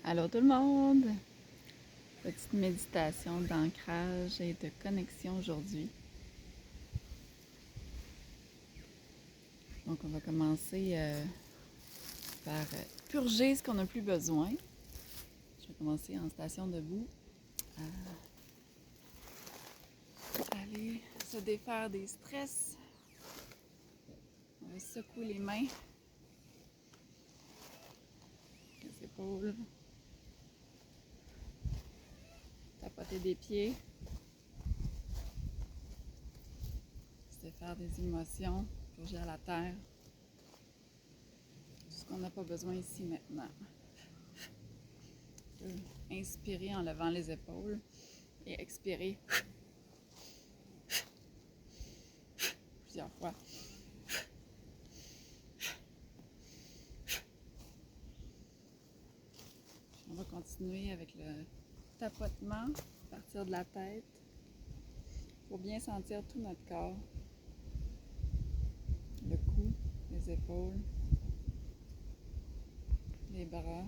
Allô tout le monde! Petite méditation d'ancrage et de connexion aujourd'hui. Donc on va commencer par purger ce qu'on n'a plus besoin. Je vais commencer en station debout à aller se défaire des stress. On va secouer les mains, les épaules, tapoter des pieds, se défaire des émotions, purger à la terre. Tout ce qu'on n'a pas besoin ici maintenant. Inspirer en levant les épaules et expirer plusieurs fois. On va continuer avec le tapotement à partir de la tête pour bien sentir tout notre corps, le cou, les épaules, les bras.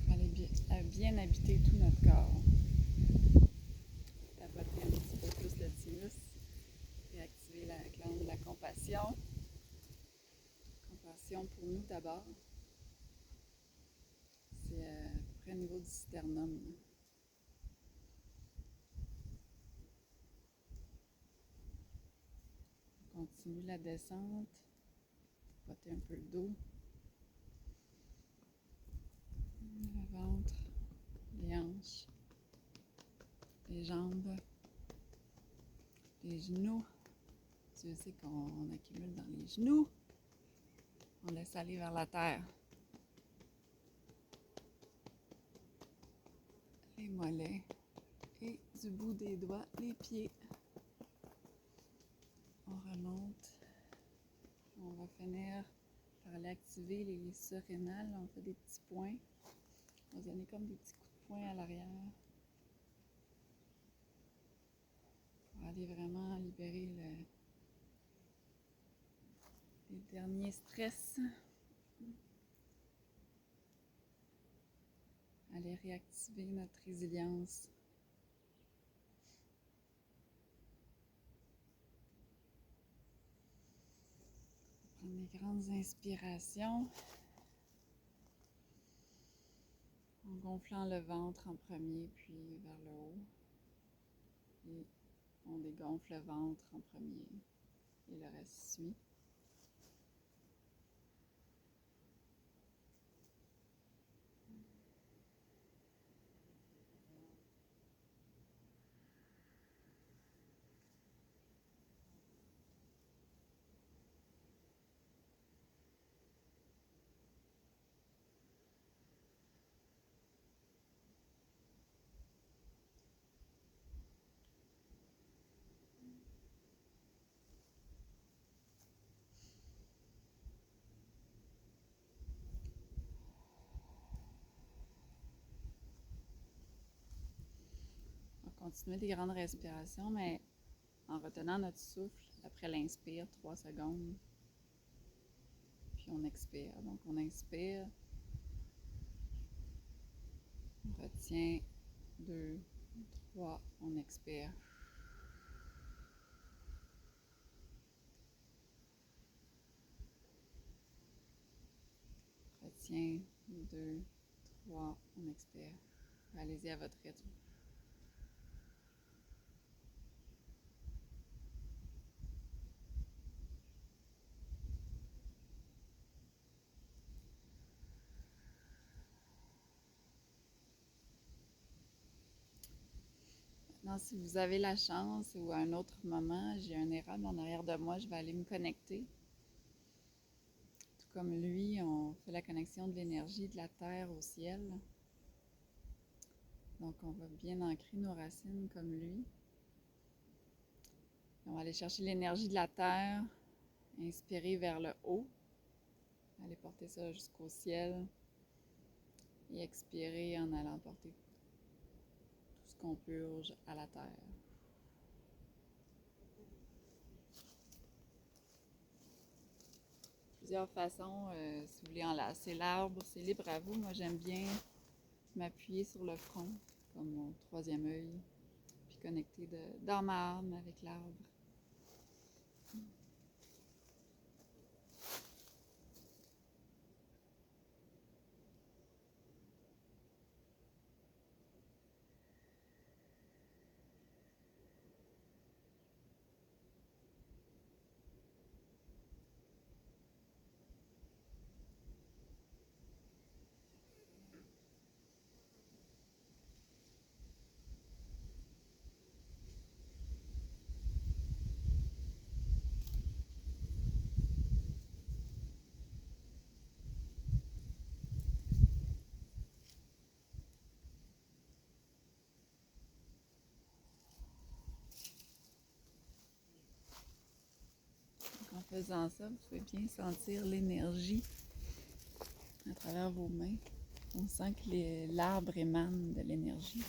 Aller bien habiter tout notre corps. Tapoter un petit peu plus le thymus et activer la glande de la compassion. Compassion pour nous d'abord. C'est à peu près au niveau du sternum. On continue la descente. Tapoter un peu le dos. Le ventre, les hanches, les jambes, les genoux. Dieu sait qu'on accumule dans les genoux. On laisse aller vers la terre. Les mollets et du bout des doigts, les pieds. On remonte. On va finir par aller activer les surrénales. On fait des petits points. On va donner comme des petits coups de poing à l'arrière pour aller vraiment libérer les derniers stress. Aller réactiver notre résilience. Prendre des grandes inspirations en gonflant le ventre en premier, puis vers le haut. Et on dégonfle le ventre en premier et le reste suit. On va continuer des grandes respirations, mais en retenant notre souffle après l'inspire, 3 secondes. Puis on expire. Donc on inspire, on retient 2, 3, on expire. Retient 2, 3, on expire. Allez-y à votre rythme. Maintenant, si vous avez la chance ou à un autre moment, j'ai un érable en arrière de moi, je vais aller me connecter. Tout comme lui, on fait la connexion de l'énergie de la terre au ciel. Donc, on va bien ancrer nos racines comme lui. On va aller chercher l'énergie de la terre, inspirer vers le haut, aller porter ça jusqu'au ciel et expirer en allant porter tout ce qu'on purge à la terre. plusieurs façons. Si vous voulez enlacer l'arbre, c'est libre à vous. Moi, j'aime bien m'appuyer sur le front, comme mon troisième œil, puis connecter dans ma âme avec l'arbre. En faisant ça, vous pouvez bien sentir l'énergie à travers vos mains. On sent que l'arbre émane de l'énergie.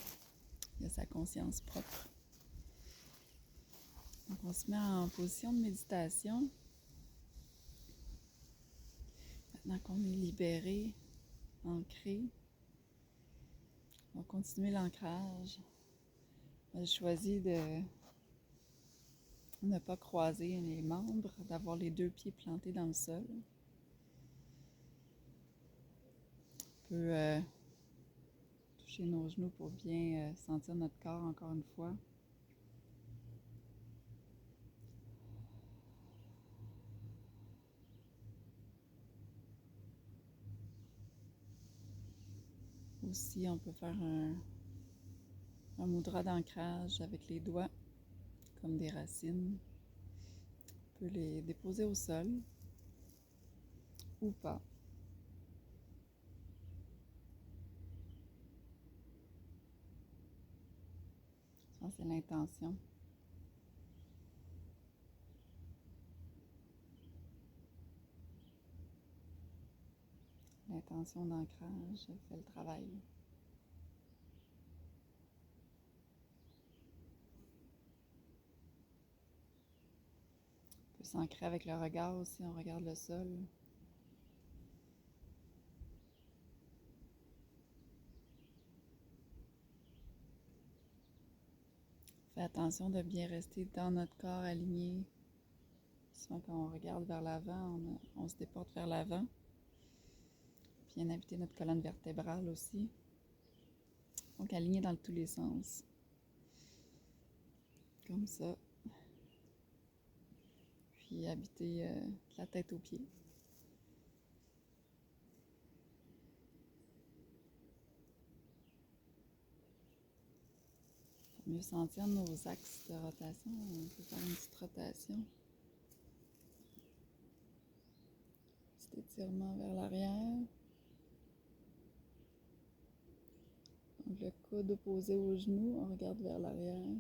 Il a sa conscience propre. Donc on se met en position de méditation. Maintenant qu'on est libéré, ancré, on va continuer l'ancrage. J'ai choisi de ne pas croiser les membres, d'avoir les deux pieds plantés dans le sol. On peut toucher nos genoux pour bien sentir notre corps encore une fois. Aussi, on peut faire un mudra d'ancrage avec les doigts, comme des racines. On peut les déposer au sol ou pas. Ça, c'est l'intention. L'intention d'ancrage fait le travail. On peut s'ancrer avec le regard aussi, on regarde le sol. Fais attention de bien rester dans notre corps aligné. Souvent quand on regarde vers l'avant, on se déporte vers l'avant. Bien habiter notre colonne vertébrale aussi. Donc aligné dans tous les sens. Comme ça. Puis habiter la tête aux pieds. Pour mieux sentir nos axes de rotation, on peut faire une petite rotation. Petit étirement vers l'arrière. Donc le coude opposé au genou, on regarde vers l'arrière.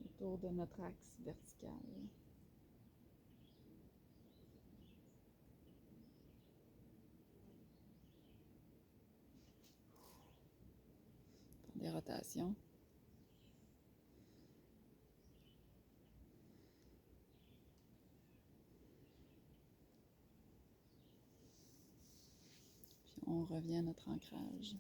Autour de notre axe vertical. Des rotations. Puis on revient à notre ancrage.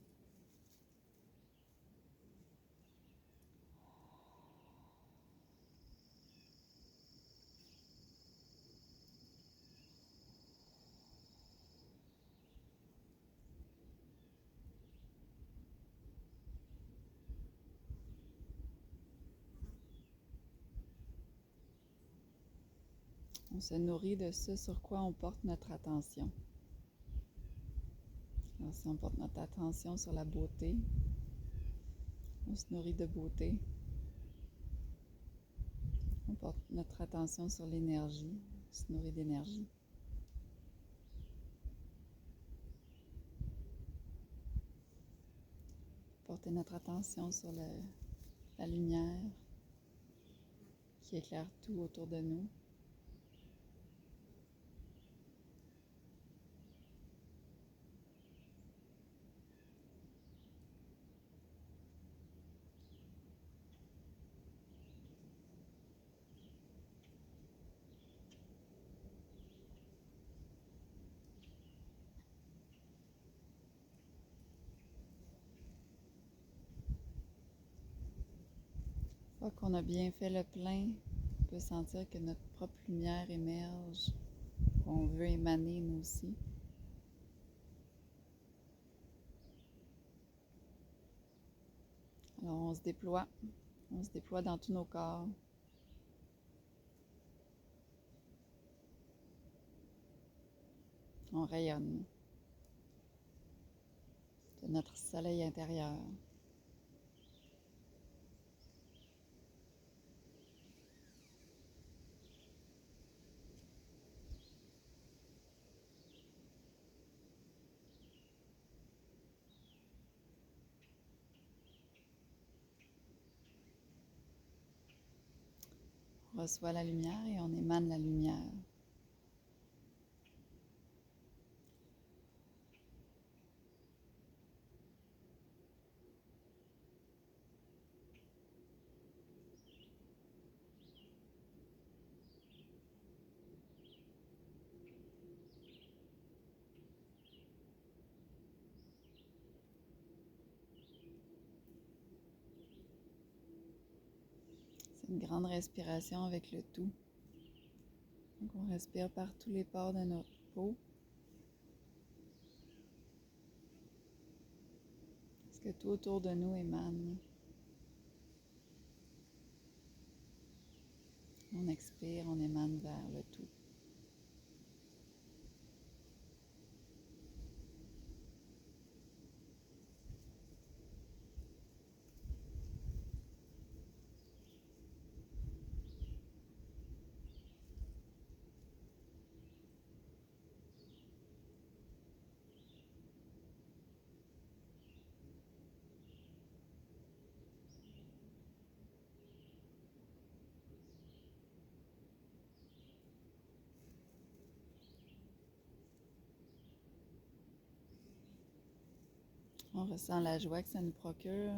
On se nourrit de ce sur quoi on porte notre attention. Alors, si on porte notre attention sur la beauté, on se nourrit de beauté. On porte notre attention sur l'énergie, on se nourrit d'énergie. Porter notre attention sur la lumière qui éclaire tout autour de nous. Une fois qu'on a bien fait le plein, on peut sentir que notre propre lumière émerge, qu'on veut émaner nous aussi. Alors on se déploie dans tous nos corps. On rayonne de notre soleil intérieur. On reçoit la lumière et on émane la lumière. C'est une grande respiration avec le tout. Donc on respire par tous les pores de notre peau. Parce que tout autour de nous émane. On expire, on émane vers le tout. On ressent la joie que ça nous procure.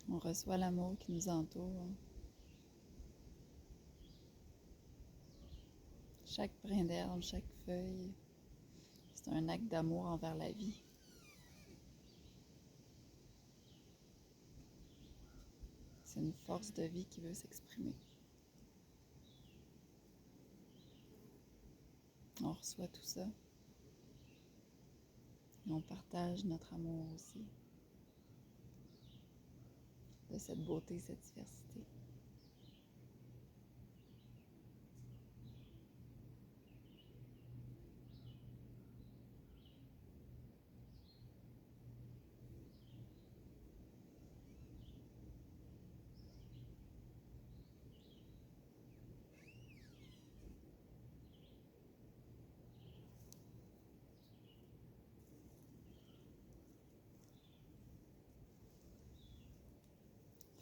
On reçoit l'amour qui nous entoure. Chaque brin d'herbe, chaque feuille, c'est un acte d'amour envers la vie. C'est une force de vie qui veut s'exprimer. On reçoit tout ça. Et on partage notre amour aussi. De cette beauté, cette diversité.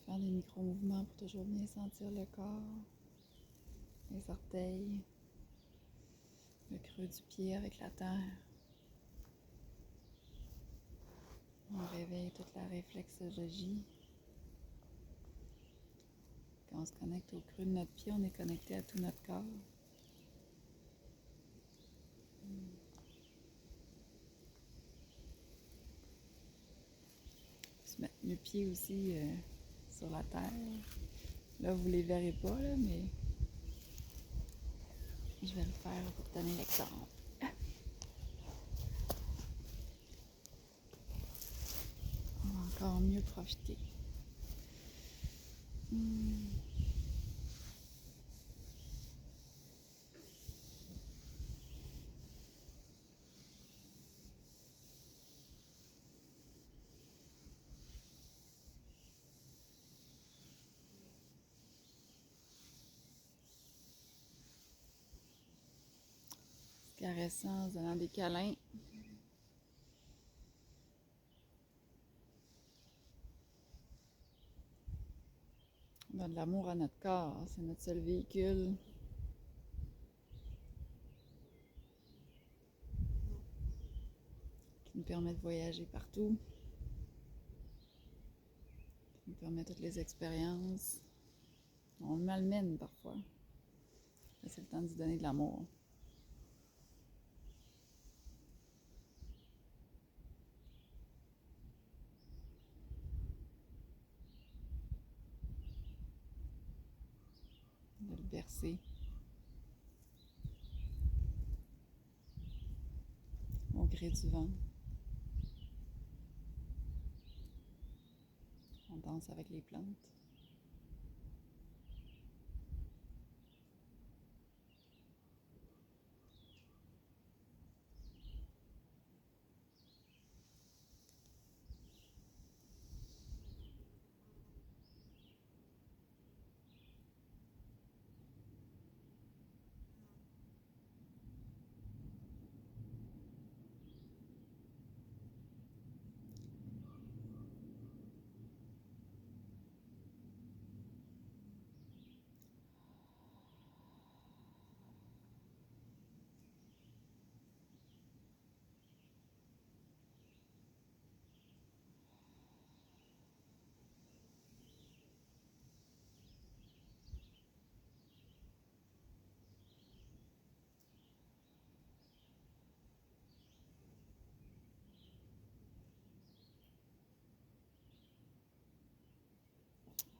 Faire des micro-mouvements pour toujours bien sentir le corps, les orteils, le creux du pied avec la terre. On réveille toute la réflexologie. Quand on se connecte au creux de notre pied, on est connecté à tout notre corps. Se mettre le pied aussi sur la terre. Là, vous ne les verrez pas, là, mais je vais le faire pour te donner l'exemple. On va encore mieux profiter. Caressant, en donnant des câlins. On donne de l'amour à notre corps, c'est notre seul véhicule. Qui nous permet de voyager partout. permet toutes les expériences. On le malmène parfois. Là, c'est le temps d'y donner de l'amour. De le bercer. Au gré du vent. On danse avec les plantes.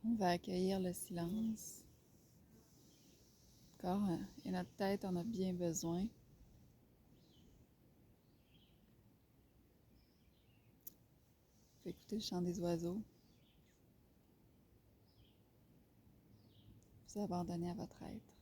On va accueillir le silence. Le corps et notre tête en a bien besoin. On peut écouter le chant des oiseaux. Vous abandonnez à votre être.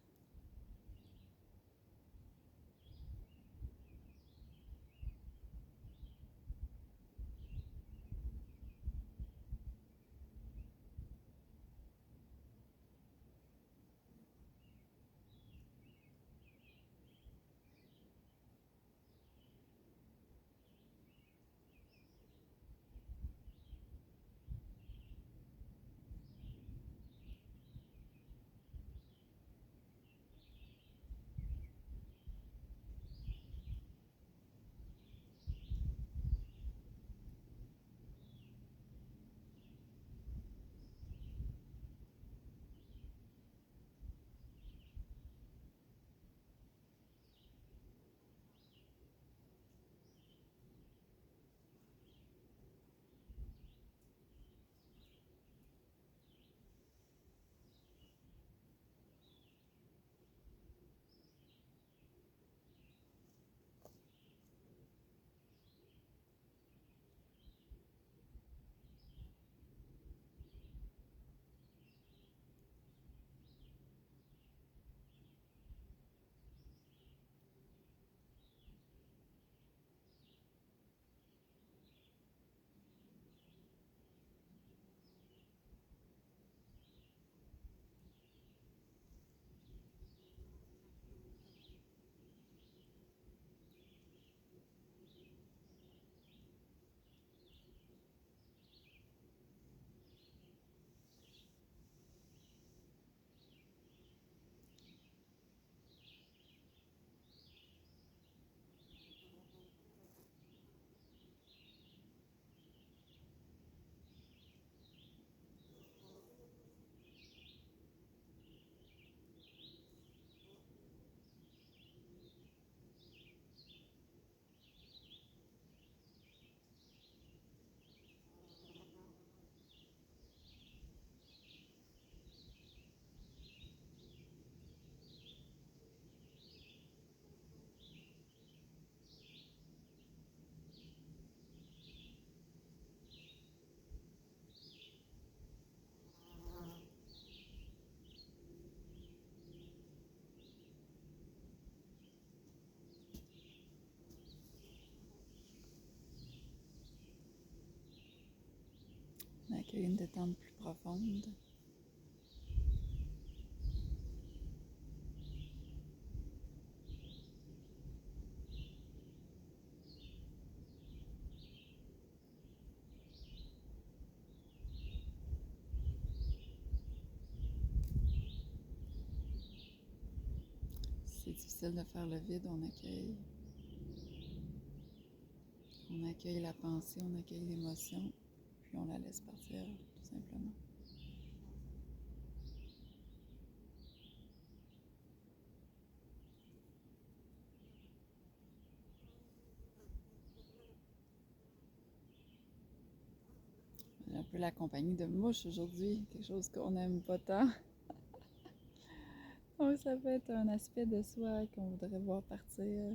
On accueille une détente plus profonde. Si c'est difficile de faire le vide, on accueille. On accueille la pensée, on accueille l'émotion, puis on la laisse partir, tout simplement. J'ai un peu la compagnie de mouches aujourd'hui, quelque chose qu'on n'aime pas tant. Donc ça peut être un aspect de soi qu'on voudrait voir partir.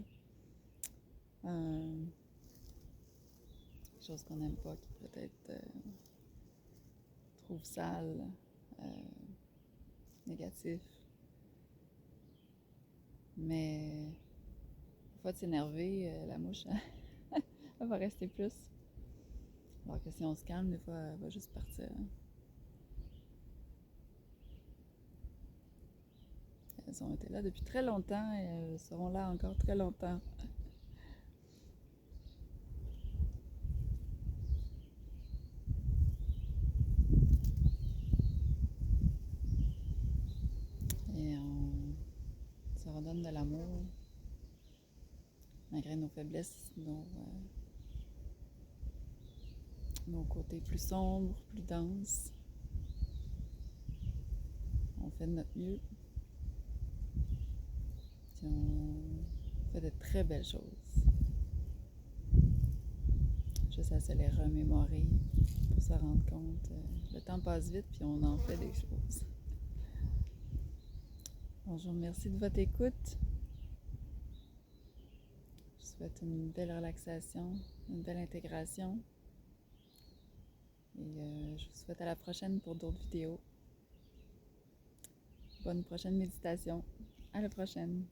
Quelque chose qu'on n'aime pas, qui peut-être trouve sale, euh, négatif. Mais une fois de s'énerver, la mouche, elle va rester plus. Alors que si on se calme, des fois, elle va juste partir. Elles ont été là depuis très longtemps et elles seront là encore très longtemps. Et on se redonne de l'amour, malgré nos faiblesses, nos côtés plus sombres, plus denses. On fait de notre mieux. Puis on fait de très belles choses. Juste à se les remémorer pour se rendre compte. Le temps passe vite, puis on en fait des choses. Bonjour, merci de votre écoute. Je vous souhaite une belle relaxation, une belle intégration. Et je vous souhaite à la prochaine pour d'autres vidéos. Bonne prochaine méditation. À la prochaine.